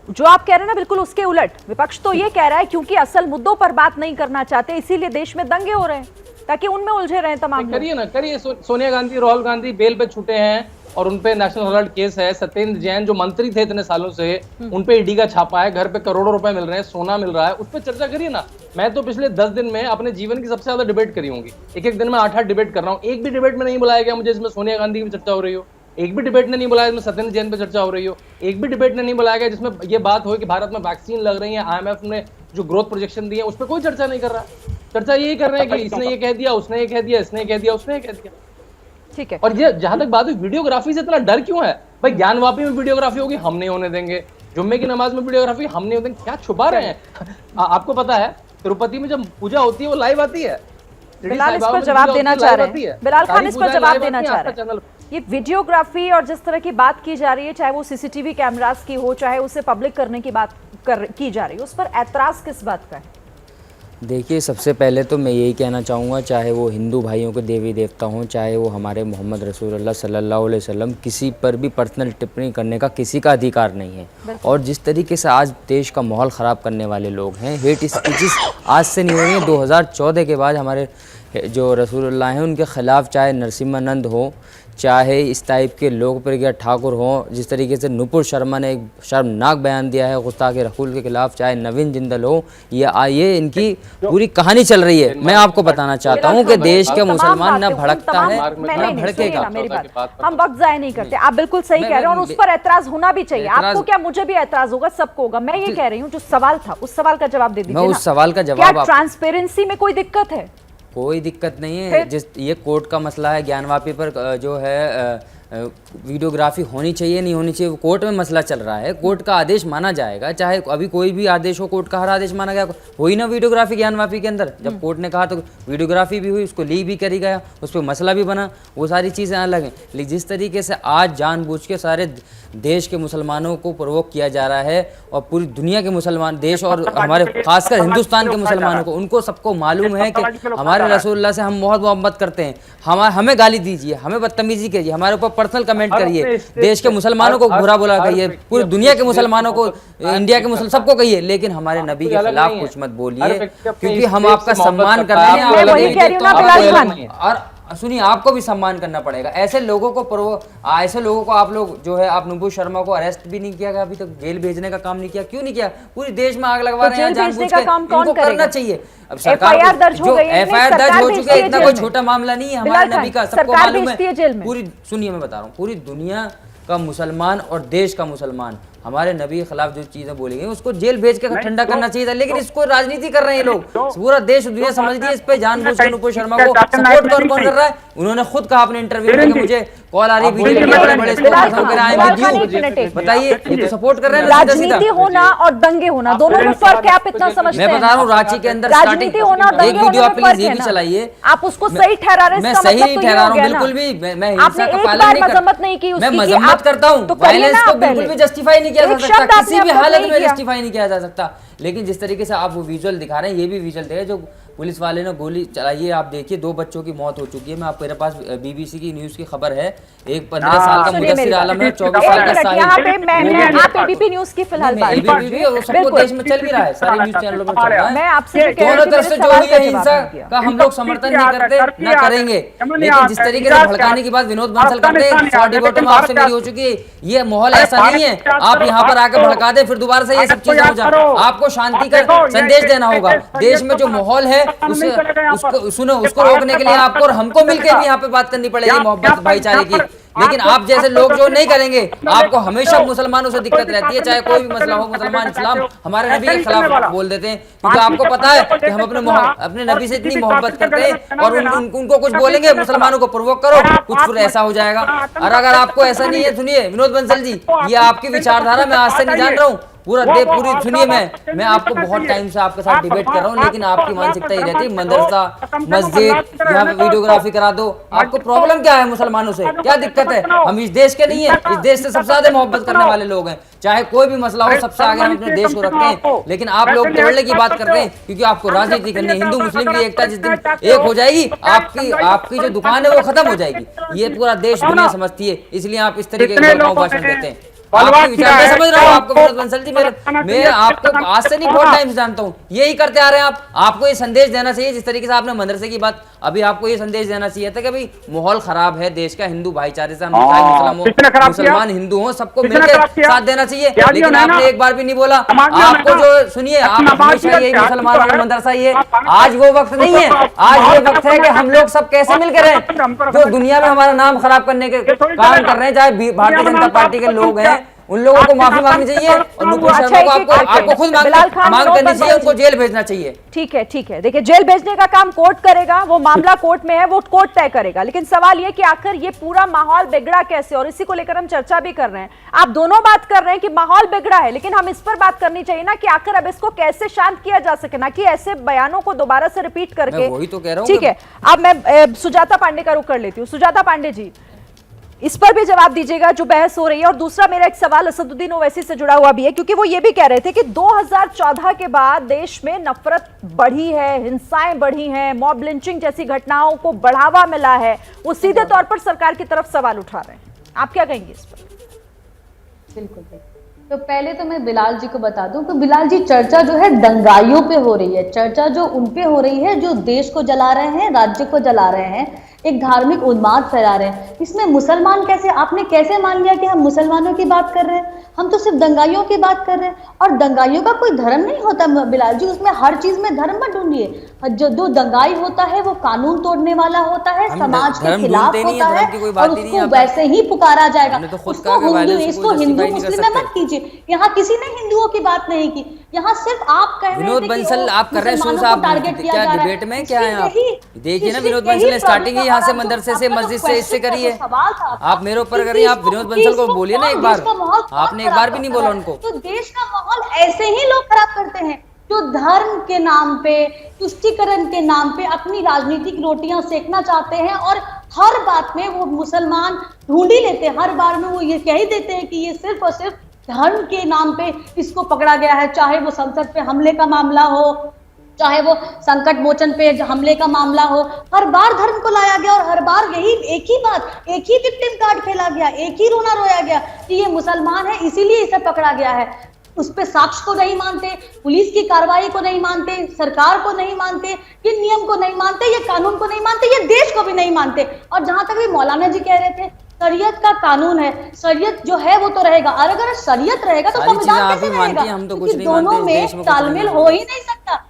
जो आप कह रहे हैं ना, बिल्कुल उसके उलट विपक्ष तो ये कह रहा है क्योंकि असल मुद्दों पर बात नहीं करना चाहते, इसीलिए देश में दंगे हो रहे हैं ताकि उनमें उलझे रहे तमाम लोग। करिए ना, करिए। सोनिया गांधी, राहुल गांधी बेल पे छूटे हैं और उनपे नेशनल हेराल्ड केस है। सत्येंद्र जैन जो मंत्री थे इतने सालों से, उनपे ईडी का छापा है, घर पे करोड़ों रुपए मिल रहे हैं, सोना मिल रहा है, उस पर चर्चा करिए ना। मैं तो पिछले 10 दिन में अपने जीवन की सबसे ज्यादा डिबेट करी होंगी, एक दिन में 8-8 डिबेट कर रहा हूँ। एक भी डिबेट में नहीं बुलाया गया मुझे इसमें सोनिया गांधी की चर्चा हो रही हो, एक भी डिबेट ने नहीं बुलाया जिसमें सत्येंद्र जैन पे चर्चा हो रही हो, एक भी डिबेट ने नहीं बुलाया गया जिसमें ये बात हो कि भारत में वैक्सीन लग रही है, आईएमएफ ने जो ग्रोथ प्रोजेक्शन दिए उस पर कोई चर्चा नहीं कर रहा। चर्चा यही कर रहे हैं कि इसने ये कह दिया, उसने ये कह दिया, इसने ये कह दिया, उसने ये कह दिया। ठीक है। और ये जहां तक बात हुई वीडियोग्राफी से, इतना डर क्यों है भाई? ज्ञानवापी में वीडियोग्राफी होगी, हम नहीं होने देंगे। जुम्मे की नमाज में वीडियोग्राफी हम नहीं होने देंगे, क्या छुपा रहे हैं? आपको पता है तिरुपति में जब पूजा होती है वो लाइव आती है। बिलाल इस पर जवाब देना चाह रहे हैं, बिलाल खान इस पर जवाब देना चाह रहे हैं। ये वीडियोग्राफी और जिस तरह की बात की जा रही है, चाहे वो सीसीटीवी कैमरास की हो, चाहे उसे पब्लिक करने की बात की जा रही है, उस पर ऐतराज किस बात का है? देखिए, सबसे पहले तो मैं यही कहना चाहूँगा, चाहे वो हिंदू भाइयों के देवी देवता हों, चाहे वो हमारे मोहम्मद रसूलुल्लाह सल्लल्लाहु अलैहि वसल्लम, किसी पर भी पर्सनल टिप्पणी करने का किसी का अधिकार नहीं है। और जिस तरीके से आज देश का माहौल ख़राब करने वाले लोग हैं, हेट स्पीचेस आज से नहीं हो रही हैं, 2014 के बाद हमारे जो रसूलुल्लाह हैं उनके ख़िलाफ़, चाहे नरसिम्हानंद हो, चाहे इस टाइप के लोकप्रिय ठाकुर हों, जिस तरीके से नूपुर शर्मा ने एक शर्मनाक बयान दिया है गुस्ताखे रसूल के खिलाफ, चाहे नवीन जिंदल हो, ये इनकी पूरी कहानी चल रही है। मैं आपको बताना चाहता हूं कि देश के मुसलमान न भड़कता है न भड़केगा। मेरी बात, हम वक्त जाया नहीं करते, आप बिल्कुल सही कह रहे हैं और उस पर ऐतराज होना भी चाहिए। आपको क्या, मुझे भी ऐतराज होगा, सबको होगा। मैं ये कह रही हूँ, जो सवाल था उस सवाल का जवाब दे दीजिए। मैं उस सवाल का जवाब, क्या ट्रांसपेरेंसी में कोई दिक्कत है? कोई दिक्कत नहीं है। जिस ये कोर्ट का मसला है, ज्ञानवापी पर जो है वीडियोग्राफी होनी चाहिए नहीं होनी चाहिए, वो कोर्ट में मसला चल रहा है, कोर्ट का आदेश माना जाएगा। चाहे अभी कोई भी आदेश हो, कोर्ट का हर आदेश माना गया, हुई ना वीडियोग्राफी ज्ञानवापी के अंदर, जब कोर्ट ने कहा तो वीडियोग्राफी भी हुई, उसको ली भी करी गया, उस पर मसला भी बना, वो सारी चीज़ें अलग हैं। लेकिन जिस तरीके से आज जानबूझ के सारे देश के मुसलमानों को प्रोवोक किया जा रहा है, और पूरी दुनिया के मुसलमान, देश और हमारे खासकर हिंदुस्तान के मुसलमानों को, उनको सबको मालूम है कि हमारे रसूलुल्लाह से हम बहुत मोहब्बत करते हैं, हमें गाली दीजिए, हमें बदतमीजी कीजिए, हमारे ऊपर पर्सनल कमेंट करिए, देश के मुसलमानों को बुरा बुरा कहिए, पूरी दुनिया के मुसलमानों को, इंडिया के मुसलमान सबको कहिए, लेकिन हमारे नबी के खिलाफ कुछ मत बोलिए, क्योंकि हम आपका सम्मान करते हैं। सुनिए, आपको भी सम्मान करना पड़ेगा। ऐसे लोगों को आप लोग जो है, आप नुपुर शर्मा को अरेस्ट भी नहीं किया गया अभी तक, जेल भेजने का काम नहीं किया, क्यों नहीं किया? पूरी देश में आग लगवा रहे हैं जानबूझ के, इनको करना चाहिए। अब सरकार FIR दर्ज हो गई है, FIR दर्ज हो चुकी है, इतना कोई छोटा मामला नहीं है। हमारे बिलाल नबी का खान, सबको सरकार मालूम भेजती है है। जेल में। पूरी सुनिए, मैं बता रहा हूँ, पूरी दुनिया का मुसलमान और देश का मुसलमान हमारे नबी के खिलाफ जो चीजें बोली गई उसको जेल भेज के ठंडा करना चाहिए था, लेकिन इसको राजनीति कर रहे हैं ये लोग। पूरा देश दुनिया समझती है इस पे जानबूझ के नुपुर शर्मा को सपोर्ट कौन कर रहा है। उन्होंने खुद कहा अपने इंटरव्यू में कि मुझे कॉल आ रही बीजेपी के बड़े बताइए, ये तो सपोर्ट कर रहे हैं। राजनीति होना और दंगे होना दोनों में फर्क है, आप इतना समझते हैं? मैं बता रहा हूँ, रांची के अंदर राजनीति होना और एक वीडियो आप प्लीज ये भी चलाइए। आप उसको सही ठहरा रहे हैं? मैं सही नहीं ठहरा रहा हूँ बिल्कुल भी। मैं हिंसा का पालन नहीं की, मैं मजम्मत करता हूँ। वायलेंस को बिल्कुल भी जस्टिफाई नहीं किया जा सकता, किसी भी हालत में जस्टिफाई नहीं किया जा सकता। लेकिन जिस तरीके से आप वो विजुअल दिखा रहे हैं, ये भी विजुअल देखिए जो पुलिस वाले ने गोली चलाई है। आप देखिए 2 बच्चों की मौत हो चुकी है। मैं आपके पास BBC की न्यूज की खबर है। एक 15 साल का मुदस्सिर आलम है, 24 साल का साहिल। आप ABP न्यूज की फिलहाल बात सबको देश में चल भी रहा है, सारे न्यूज चैनलों में चल रहा है। मैं आपसे दोनों तरफ से जो हुई है हिंसा का हम लोग समर्थन नहीं करते, ना करेंगे। लेकिन जिस तरीके से भड़काने की बात विनोद बंसल करते हैं, सॉरी बॉटम आपसे मेरी हो चुकी है। ये माहौल ऐसा नहीं है आप यहाँ पर आकर भड़का दे फिर दोबारा से ये सब चीजें हो जाए। आपको शांति का संदेश देना होगा। देश में जो माहौल है उसको रोकने के लिए आपको और हमको मिलकर भी यहाँ पे बात करनी पड़ेगी मोहब्बत भाईचारे की। लेकिन आप जैसे लोग जो नहीं करेंगे, आपको हमेशा मुसलमानों से दिक्कत रहती है, चाहे कोई भी मसला हो। मुसलमान इस्लाम हमारे नबी के खिलाफ बोल देते हैं, क्योंकि आपको पता है कि हम अपने नबी से इतनी मोहब्बत करते हैं और उनको कुछ बोलेंगे मुसलमानों को प्रोवोक करो, कुछ फिर ऐसा हो जाएगा। और अगर आपको ऐसा नहीं है, सुनिए विनोद बंसल जी, ये आपकी विचारधारा मैं आज से नहीं जान रहा हूँ, पूरी सुनिए। मैं आपको बहुत टाइम से आपके साथ डिबेट कर रहा हूँ, लेकिन आपकी मानसिकता ये रहती है मदरसा मस्जिद यहाँ पे वीडियोग्राफी करा दो। आपको प्रॉब्लम क्या है मुसलमानों से, क्या दिक्कत है? हम इस देश के नहीं है, इस देश से सबसे ज्यादा मोहब्बत करने वाले लोग हैं। चाहे कोई भी मसला हो, सबसे आगे हम अपने देश को रखते हैं। लेकिन आप लोग तोड़ने की बात करते हैं क्योंकि आपको राजनीति करनी है। हिंदू मुस्लिम की एकता जिस दिन एक हो जाएगी, आपकी जो दुकान है वो खत्म हो जाएगी। ये पूरा देश दुनिया समझती है, इसलिए आप इस तरीके के भाषण देते हैं। आपके विचार मैं समझ रहा हूँ आपको विनोद बंसल जी, मैं आपको आज से नहीं बहुत टाइम से जानता हूँ, यही करते आ रहे हैं आप। आपको ये संदेश देना चाहिए, जिस तरीके से आपने मदरसे की बात, अभी आपको ये संदेश देना चाहिए था कि भाई माहौल खराब है देश का, हिंदू भाईचारे से हम मुसलमान हिंदू हो सबको मिलकर साथ देना चाहिए। लेकिन आपने एक बार भी नहीं बोला। आपको जो सुनिए, आप हमेशा यही मुसलमानों का मदरसा ही है। आज वो वक्त नहीं है, आज ये वक्त है कि हम लोग सब कैसे मिलकर रहें। जो दुनिया में हमारा नाम खराब करने के काम कर रहे हैं, चाहे भारतीय जनता पार्टी के लोग हैं, उन लोगों को माफी मांगनी चाहिए और नुपुर शर्मा को आपको खुद मांग करनी चाहिए, उनको जेल भेजना चाहिए। ठीक है। देखिए, जेल भेजने का काम कोर्ट करेगा, वो मामला कोर्ट में है, वो कोर्ट तय करेगा। लेकिन सवाल ये कि आखिर ये पूरा माहौल बिगड़ा कैसे, और इसी को लेकर हम चर्चा भी कर रहे हैं। आप दोनों बात कर रहे हैं कि माहौल बिगड़ा है, लेकिन हम इस पर बात करनी चाहिए ना कि आखिर अब इसको कैसे शांत किया जा सके, ना कि ऐसे बयानों को दोबारा से रिपीट करके। वही तो कह रहा हूं। ठीक है, अब मैं सुजाता पांडे का रुख कर लेती हूँ। सुजाता पांडे जी, इस पर भी जवाब दीजिएगा जो बहस हो रही है। और दूसरा मेरा एक सवाल असदुद्दीन ओवैसी से जुड़ा हुआ भी है, क्योंकि वो ये भी कह रहे थे कि 2014 के बाद देश में नफरत बढ़ी है, हिंसाएं बढ़ी हैं, मॉब लिंचिंग जैसी घटनाओं को बढ़ावा मिला है। वो सीधे तौर पर सरकार की तरफ सवाल उठा रहे हैं। आप क्या कहेंगे इस पर? बिल्कुल। तो पहले तो मैं बिलाल जी को बता दूं कि बिलाल जी, चर्चा जो है दंगाइयों पे हो रही है, चर्चा जो उन पे हो रही है जो देश को जला रहे हैं, राज्य को जला रहे हैं, एक धार्मिक उन्माद फैला रहे हैं। इसमें मुसलमान कैसे, आपने कैसे मान लिया कि हम मुसलमानों की बात कर रहे हैं? हम तो सिर्फ दंगाइयों की बात कर रहे हैं। और दंगाइयों का कोई धर्म नहीं होता बिलाल जी, उसमें हर चीज में धर्म मत ढूंढिए। जो दंगाई होता है वो कानून तोड़ने वाला होता है, समाज के खिलाफ होता है, और उसको वैसे ही पुकारा जाएगा। इसको हिंदू मुस्लिम में मत कीजिए। यहाँ किसी ने हिंदुओं की बात नहीं की, यहाँ सिर्फ आप कह रहे हैं। विनोद बंसल आप कर रहे हैं, आप क्या डिबेट में क्या है? आप देखिए ना, विनोद बंसल ने स्टार्टिंग ही यहाँ से मदरसे से मस्जिद से इससे करिए। आप मेरे ऊपर करिए, आप विनोद बंसल को बोलिए ना एक बार। आपने एक बार भी नहीं बोला उनको। तो देश का माहौल ऐसे ही लोग खराब करते हैं जो धर्म के नाम पे, तुष्टीकरण के नाम पे अपनी राजनीतिक रोटियां सेकना चाहते हैं, और हर बात में वो मुसलमान ढूंढ ही लेते हैं। हर बार में वो ये कह ही देते हैं कि ये सिर्फ और सिर्फ धर्म के नाम पे इसको पकड़ा गया है। चाहे वो संसद पे हमले का मामला हो, चाहे वो संकट मोचन पे हमले का मामला हो, हर बार धर्म को लाया गया और हर बार यही एक ही बात, एक ही विक्टिम कार्ड खेला गया, एक ही रोना रोया गया कि ये मुसलमान है इसीलिए इसे पकड़ा गया है। उस पे साक्ष्य को नहीं मानते, पुलिस की कार्रवाई को नहीं मानते, सरकार को नहीं मानते, ये नियम को नहीं मानते, ये कानून को नहीं मानते, ये देश को भी नहीं मानते। और जहां तक भी मौलाना जी कह रहे थे शरीयत का कानून है, शरीयत जो है वो तो रहेगा, और अगर शरीयत रहेगा तो संविधान कैसे रहेगा? हम तो कुछ क्योंकि नहीं दोनों मानते, में देश में कुछ तालमेल नहीं हो ही नहीं सकता।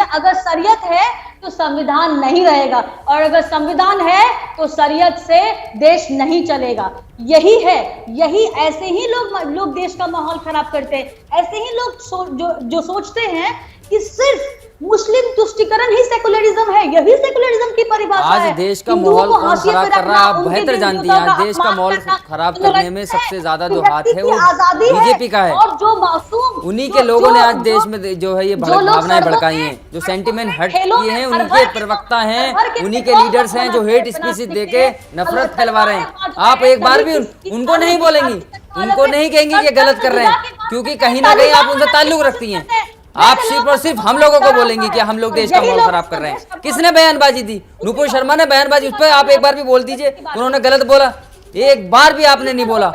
अगर शरीयत है तो संविधान नहीं रहेगा, और अगर संविधान है तो शरीयत से देश नहीं चलेगा। यही है, यही ऐसे ही लोग देश का माहौल खराब करते हैं। ऐसे ही लोग जो सोचते हैं कि सिर्फ मुस्लिम तुष्टिकरण ही सेकुलरिज्म है, यही सेकुलरिज्म की परिभाषा है। आज देश का माहौल कौन खराब कर रहा है आप बेहतर जानती हैं। आज देश का माहौल खराब करने में सबसे ज्यादा जो हाथ है वो बीजेपी का है, और जो मासूम उन्हीं के लोगों ने आज देश में जो है ये भावनाएं भड़काई हैं, जो सेंटिमेंट हट किए हैं, उनके प्रवक्ता हैं, उन्हीं के लीडर्स हैं जो हेट स्पीच देके नफरत फैलवा रहे हैं। आप एक बार भी उनको नहीं बोलेंगी, उनको नहीं कहेंगी कि गलत कर रहे हैं, क्योंकि कहीं ना कहीं आप उनसे ताल्लुक रखती हैं। आप सिर्फ और सिर्फ हम लोगों को बोलेंगी कि हम लोग देश का माहौल खराब कर रहे हैं। किसने बयानबाजी दी? नुपुर शर्मा ने बयानबाजी, उस पर आप एक बार भी बोल दीजिए उन्होंने गलत बोला। एक बार भी आपने नहीं बोला,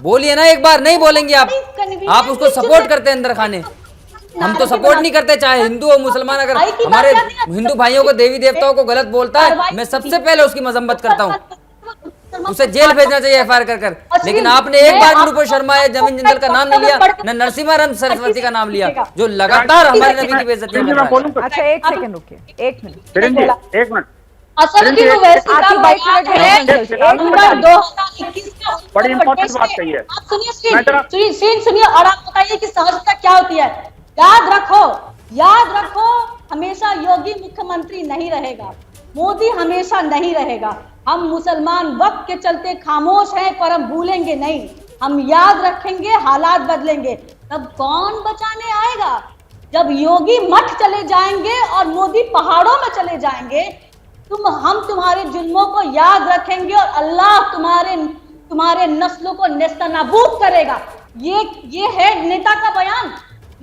बोलिए ना एक बार। नहीं बोलेंगे आप उसको सपोर्ट करते हैं अंदर खाने। हम तो सपोर्ट नहीं करते, चाहे हिंदू हो मुसलमान। अगर हमारे हिंदू भाइयों को देवी देवताओं को गलत बोलता है, मैं सबसे पहले उसकी मजम्मत करता हूँ, उसे जेल भेजना चाहिए एफआईआर कर। लेकिन आपने एक बार नुपुर शर्मा या जमीन जिंदल का नाम नहीं लिया, न नरसिम्हा सरस्वती का नाम लिया, जो लगातार हमारे नबी की बेइज्जती कर रहा है। अच्छा एक सेकंड रुकिए, एक मिनट। एक मिनट। असल की ओवैसी का बयान है 2021 का। बड़ी इंपॉर्टेंट बात कही है। आप सुनिए और आप बताइए कि सहजता क्या होती है। याद रखो हमेशा योगी मुख्यमंत्री नहीं रहेगा, मोदी हमेशा नहीं रहेगा। हम मुसलमान वक्त के चलते खामोश हैं, पर हम भूलेंगे नहीं, हम याद रखेंगे, हालात बदलेंगे। तब कौन बचाने आएगा? जब योगी मठ चले जाएंगे और मोदी पहाड़ों में चले जाएंगे, हम तुम्हारे जुल्मों को याद रखेंगे और अल्लाह तुम्हारे नस्लों को नेस्तनाबूद करेगा। ये है नेता का बयान।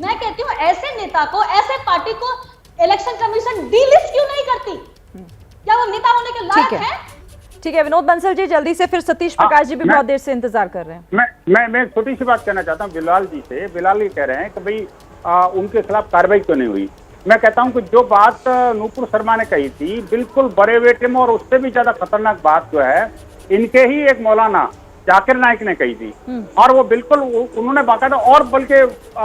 मैं कहती हूँ ऐसे नेता को, ऐसे पार्टी को इलेक्शन कमीशन डीलिस्ट क्यों नहीं करती? क्या वो नेता होने के लायक है? ठीक है विनोद बंसल जी, जल्दी से, फिर सतीश प्रकाश जी भी बहुत देर से इंतजार कर रहे हैं। मैं छोटी सी बात कहना चाहता हूँ बिलाल जी से। बिलाल ये कह रहे हैं कि भाई उनके खिलाफ कार्रवाई क्यों नहीं हुई। मैं कहता हूं कि जो बात नुपुर शर्मा ने कही थी बिल्कुल बड़े बेटे में, और उससे भी ज्यादा खतरनाक बात जो है इनके ही एक मौलाना जाकिर नाइक ने कही थी, और वो बिल्कुल उन्होंने बाकायदा और बल्कि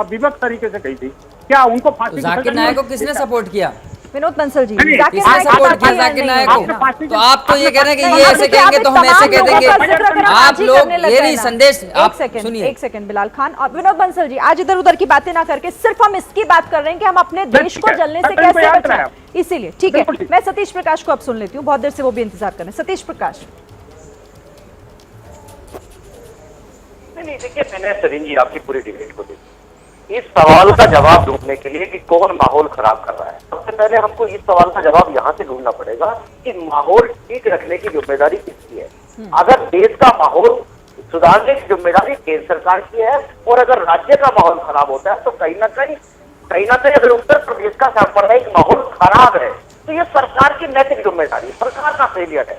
विवक्त तरीके से कही थी। क्या उनको फांसी? जाकिर नाइक को किसने सपोर्ट किया? विनोद बंसल जी, किसने सपोर्ट किया जाकिर नाइक को? तो आप तो ये कह रहे हैं कि ये ऐसे कहेंगे तो हम ऐसे कह देंगे। आप लोग ये नहीं संदेश। आप सुनिए, एक सेकंड बिलाल खान और विनोद बंसल जी, आज इधर उधर की बातें ना करके सिर्फ हम इसकी बात कर रहे हैं कि हम अपने देश को जलने से कैसे बचाएं। इसीलिए ठीक है, मैं सतीश प्रकाश को अब सुन लेती हूँ, बहुत देर से वो भी इंतजार कर रहे हैं। सतीश प्रकाश। नहीं देखिए, मैंने सरीन जी आपकी पूरी डिबेट को देखी। इस सवाल का जवाब ढूंढने के लिए कि कौन माहौल खराब कर रहा है, सबसे पहले हमको इस सवाल का जवाब यहाँ से ढूंढना पड़ेगा कि माहौल ठीक रखने की जिम्मेदारी किसकी है। अगर देश का माहौल सुधारने की जिम्मेदारी केंद्र सरकार की है, और अगर राज्य का माहौल खराब होता है तो कहीं ना कहीं अगर उत्तर प्रदेश का सांप्रदायिक माहौल खराब है तो ये सरकार की नैतिक जिम्मेदारी, सरकार का फेलियर है।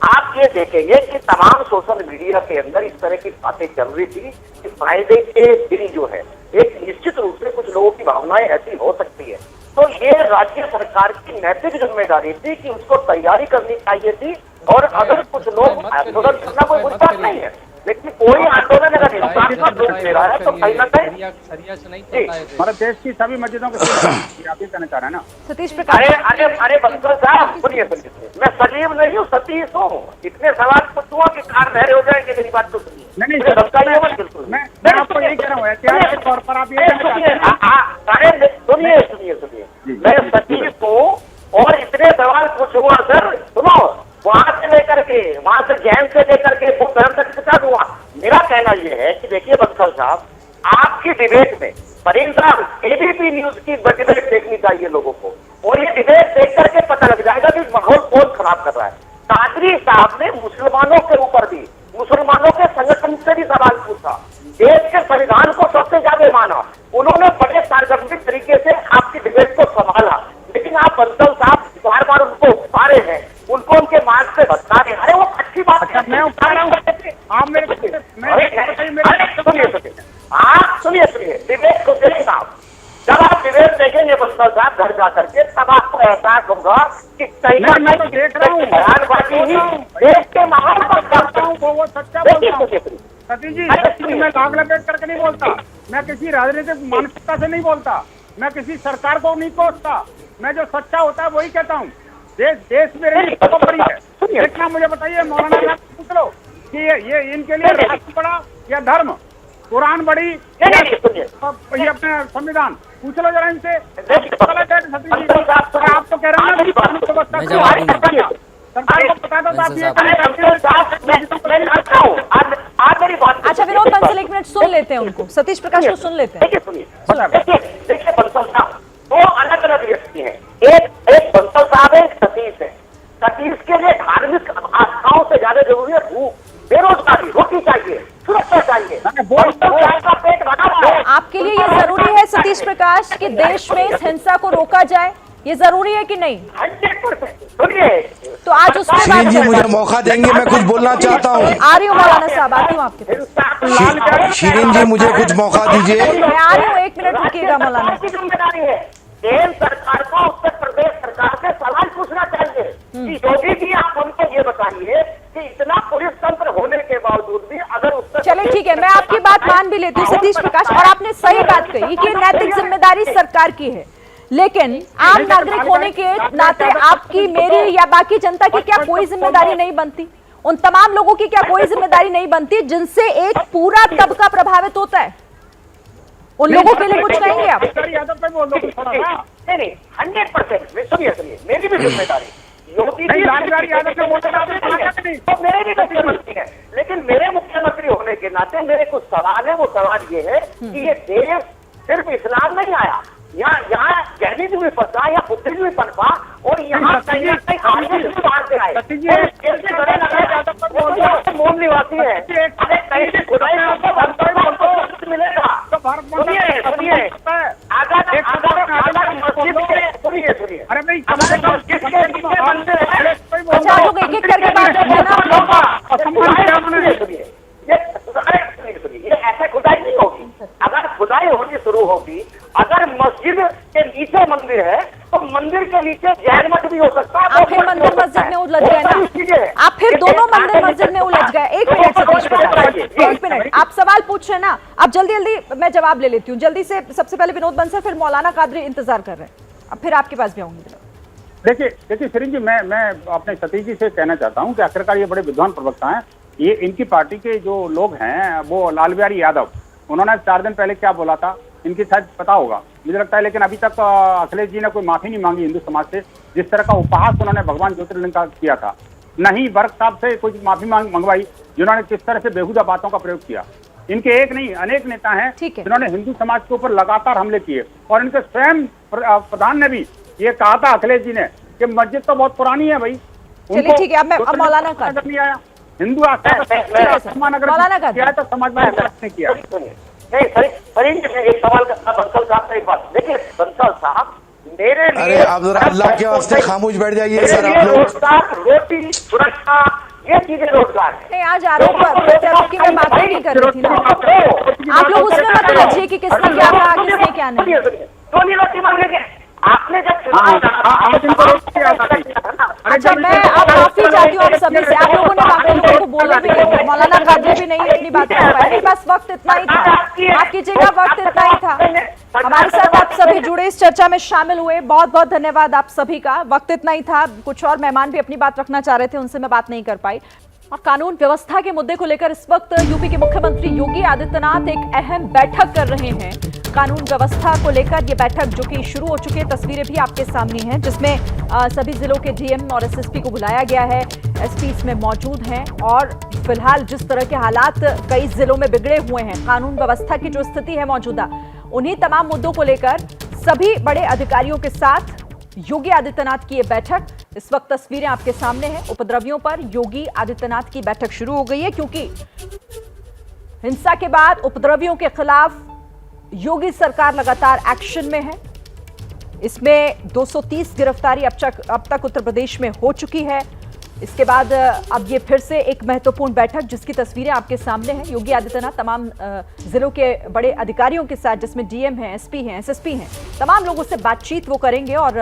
आप ये देखेंगे कि तमाम सोशल मीडिया के अंदर इस तरह की बातें चल रही थी कि फायदे के दिन जो है, एक निश्चित रूप से कुछ लोगों की भावनाएं ऐसी हो सकती है, तो ये राज्य सरकार की नैतिक जिम्मेदारी थी कि उसको तैयारी करनी चाहिए थी। और अगर कुछ लोग आंदोलन करना कोई बुरी बात नहीं है, लेकिन कोई आंदोलन अगर दे रहा है तो कहीं ना कहीं हमारे देश की सभी मस्जिदों के आप ही कहना चाह रहे हैं ना सतीश प्रकाश। अरे बंसल साहब सुनिए, मैं सजीव नहीं हूँ, सतीश हूँ। इतने सवाल पूछूंगा कि कान बहरे हो जाएंगे, मेरी बात तो सुनिए। नहीं बिल्कुल मैं आपको यही कह रहा हूँ, ऐतिहासिक तौर पर आप ये सुनिए, मैं सतीश हूँ और इतने सवाल पूछूंगा सर। सुनो, वहां से लेकर के, वहां से जैन से लेकर के धर्म तक पहुंचा दूंगा। मेरा कहना यह है कि देखिए बंसल साहब, आपकी डिबेट में फरीन साहब एबीपी न्यूज की डिबेट देखनी चाहिए लोगों को, और ये डिबेट देख करके पता लग जाएगा कि माहौल कौन खराब कर रहा है। कादरी साहब ने मुसलमानों के ऊपर भी, मुसलमानों के संगठन से भी सवाल पूछा, देश के संविधान को सबसे ज्यादा माना, उन्होंने बड़े सार्वजनिक तरीके से आपकी डिबेट को संभाला। लेकिन आप बंसल साहब बार बार उनको उठा रहे हैं, उनको उनके मार्ग से भटका रहे हैं। अरे वो अच्छी बात है, मैं उठा रहा हूँ। आप मेरे साहब घर जा करके तब आपको एहसास होगा कि कहीं ना मैं तो देख रहा हूँ। देश के माहौल पर करता हूँ वो सच्चा बोलता हूँ सतीश जी, मैं लाग लपेट करके नहीं बोलता, मैं किसी राजनीतिक मानसिकता से नहीं बोलता, मैं किसी सरकार को नहीं कोसता, मैं जो सच्चा होता है वही कहता हूँ। देश मेरे लिए बहुत बड़ी है। देखना, मुझे बताइए, मौलाना साहब पूछ लो कि ये इनके लिए राष्ट्र बड़ा या धर्म, कुरान बड़ी ये अपना संविधान, पूछ लो जरा इनसे। आप तो कह रहे हैं ना सरकार को पता था आप ये अच्छा विनोद बंसल, एक मिनट सुन लेते हैं उनको, सतीश प्रकाश को सुन लेते हैं। देखिए बंसल साहब दो अलग अलग व्यक्ति हैं। एक बंसल साहब है, एक सतीश है। सतीश के लिए धार्मिक आस्थाओं से ज्यादा जरूरी है भूख, बेरोजगारी, रोटी चाहिए, सुरक्षा चाहिए, का पेट भरा हुआ है। आपके लिए ये जरूरी है सतीश प्रकाश कि देश में इस हिंसा को रोका जाए, ये जरूरी है कि नहीं? 100%। सुनिए, तो आज उसमें शिरीन जी मुझे मौका देंगे, मैं कुछ बोलना चाहता हूँ। आ रही हूँ मौलाना साहब, आती हूँ आपके पास। शिरीन जी मुझे कुछ मौका दीजिए। मैं आ रही हूँ, एक मिनट रुकिएगा मौलाना। की जिम्मेदारी है केंद्र सरकार को उत्तर प्रदेश सरकार से सवाल पूछना चाहिए कि योगी जी आप हमको ये बताइए कि इतना पुलिस तंत्र होने के बावजूद भी अगर उत्तर चलिए ठीक है, मैं आपकी बात मान भी लेती हूँ सतीश प्रकाश, और आपने सही बात कही कि नैतिक जिम्मेदारी सरकार की है, लेकिन आम नागरिक होने के नाते आपकी, मेरी या बाकी जनता की क्या कोई जिम्मेदारी नहीं बनती? उन तमाम लोगों की क्या कोई जिम्मेदारी नहीं बनती जिनसे एक पूरा तबका प्रभावित होता है? उन लोगों के लिए कुछ कहेंगे आप? नहीं 100%। सुनिए, मेरी भी जिम्मेदारी योगी जी तो मेरे भी मुख्यमंत्री है, लेकिन मेरे मुख्यमंत्री होने के नाते मेरे कुछ सवाल है। वो सवाल ये है कि ये देश सिर्फ इस्लाम नहीं आया, यहाँ जैनिज भी फंसा या बुद्धिज्म भी पनपा, और यहाँ कहीं ना कहीं आर्यन भी बाहर से आए, मूल निवासी है। अरे कहीं से खुदाई मिलेगा। सुनिए, अगर मस्जिद के सुनिए अरे भाई मस्जिद के नीचे मंदिर है। अच्छा आप लोग एक एक करके बात करते हैं ना। सुनिए, ये ऐसे खुदाई नहीं होगी। अगर खुदाई होनी शुरू होगी, अगर मस्जिद के नीचे मंदिर है तो मंदिर के नीचे जैन मठ भी हो सकता है। आप फिर मंदिर मस्जिद में उलझ गए ना, आप फिर दोनों मंदिर मस्जिद में उलझ गए। एक मिनट सतीश प्रकाश, एक मिनट, आप सवाल पूछ रहे हैं ना, आप जल्दी जल्दी मैं जवाब ले लेती हूँ जल्दी से। सबसे पहले विनोद बंसल, फिर मौलाना कादरी इंतजार कर रहे हैं, अब फिर आपके पास भी आऊंगी। देखिए शिरीन जी, मैं अपने सतीश जी से कहना चाहता हूँ कि आखिरकार ये बड़े विद्वान प्रवक्ता हैं। ये इनकी पार्टी के जो लोग हैं, वो लाल बिहारी यादव, उन्होंने 4 दिन पहले क्या बोला था इनकी शायद पता होगा, मुझे लगता है, लेकिन अभी तक अखिलेश जी ने कोई माफी नहीं मांगी हिंदू समाज से। जिस तरह का उपहास उन्होंने भगवान ज्योतिर्लिंग का किया था, नहीं वर्ग साहब से कोई माफी मंगवाई, जिन्होंने किस तरह से बेहुदा बातों का प्रयोग किया। इनके एक नहीं अनेक नेता हैं जिन्होंने हिंदू समाज के ऊपर लगातार हमले किए, और इनके स्वयं प्रधान ने भी ये कहा था, अखिलेश जी ने, कि मस्जिद तो बहुत पुरानी है भाई। चलिए ठीक है, अब मौलाना का नहीं आया हिंदू आस्था मौलाना का किया तो समाज में नहीं किया। नहीं एक सवाल करना बंसल साहब से एक बात। देखिए बंसल साहब, मेरे लिए अरे आप जरा अल्लाह के वास्ते खामोश बैठ जाइए सर। आप लोग रोटी, सुरक्षा, ये चीजें रोजगार है। नहीं, आज आरोप की मैं बात नहीं कर रही थी ना, आप लोग उसमें मत उलझिए कि किसने क्या कहा किसने क्या नहीं। तो नहीं रोटी मांगेंगे आपने जब अच्छा, मैं अब माफी चाहती हूँ आप सभी से, आप लोगों ने बाकी लोगों को बोला भी नहीं, मौलाना कादरी भी नहीं अपनी बात कर पाए। नहीं, बस वक्त इतना ही था, माफ कीजिएगा, वक्त इतना ही था। हमारे साथ आप सभी जुड़े, इस चर्चा में शामिल हुए, बहुत बहुत धन्यवाद आप सभी का। वक्त इतना ही था, कुछ और मेहमान भी अपनी बात रखना चाह रहे थे, उनसे मैं बात नहीं कर पाई। और कानून व्यवस्था के मुद्दे को लेकर इस वक्त यूपी के मुख्यमंत्री योगी आदित्यनाथ एक अहम बैठक कर रहे हैं। कानून व्यवस्था को लेकर ये बैठक जो कि शुरू हो चुकी है, तस्वीरें भी आपके सामने हैं, जिसमें सभी जिलों के डीएम और एसएसपी को बुलाया गया है, एसपी इसमें मौजूद हैं। और फिलहाल जिस तरह के हालात कई जिलों में बिगड़े हुए हैं, कानून व्यवस्था की जो स्थिति है मौजूदा, उन्हीं तमाम मुद्दों को लेकर सभी बड़े अधिकारियों के साथ योगी आदित्यनाथ की ये बैठक, इस वक्त तस्वीरें आपके सामने हैं। उपद्रवियों पर योगी आदित्यनाथ की बैठक शुरू हो गई है, क्योंकि हिंसा के बाद उपद्रवियों के खिलाफ योगी सरकार लगातार एक्शन में है। इसमें 230 गिरफ्तारी अब तक उत्तर प्रदेश में हो चुकी है। इसके बाद अब ये फिर से एक महत्वपूर्ण बैठक जिसकी तस्वीरें आपके सामने हैं। योगी आदित्यनाथ तमाम जिलों के बड़े अधिकारियों के साथ, जिसमें डीएम हैं, एसपी हैं, एसएसपी हैं, तमाम लोगों से बातचीत वो करेंगे और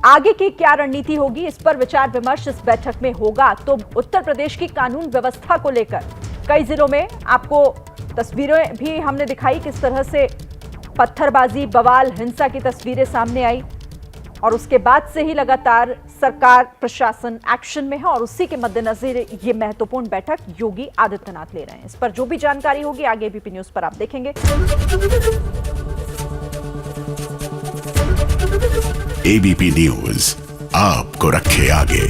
आगे की क्या रणनीति होगी इस पर विचार विमर्श इस बैठक में होगा। तो उत्तर प्रदेश की कानून व्यवस्था को लेकर कई जिलों में आपको तस्वीरें भी हमने दिखाई, किस तरह से पत्थरबाजी, बवाल, हिंसा की तस्वीरें सामने आई और उसके बाद से ही लगातार सरकार, प्रशासन एक्शन में है और उसी के मद्देनजर ये महत्वपूर्ण बैठक योगी आदित्यनाथ ले रहे हैं। इस पर जो भी जानकारी होगी आगे एबीपी न्यूज पर आप देखेंगे। एबीपी न्यूज आपको रखे आगे।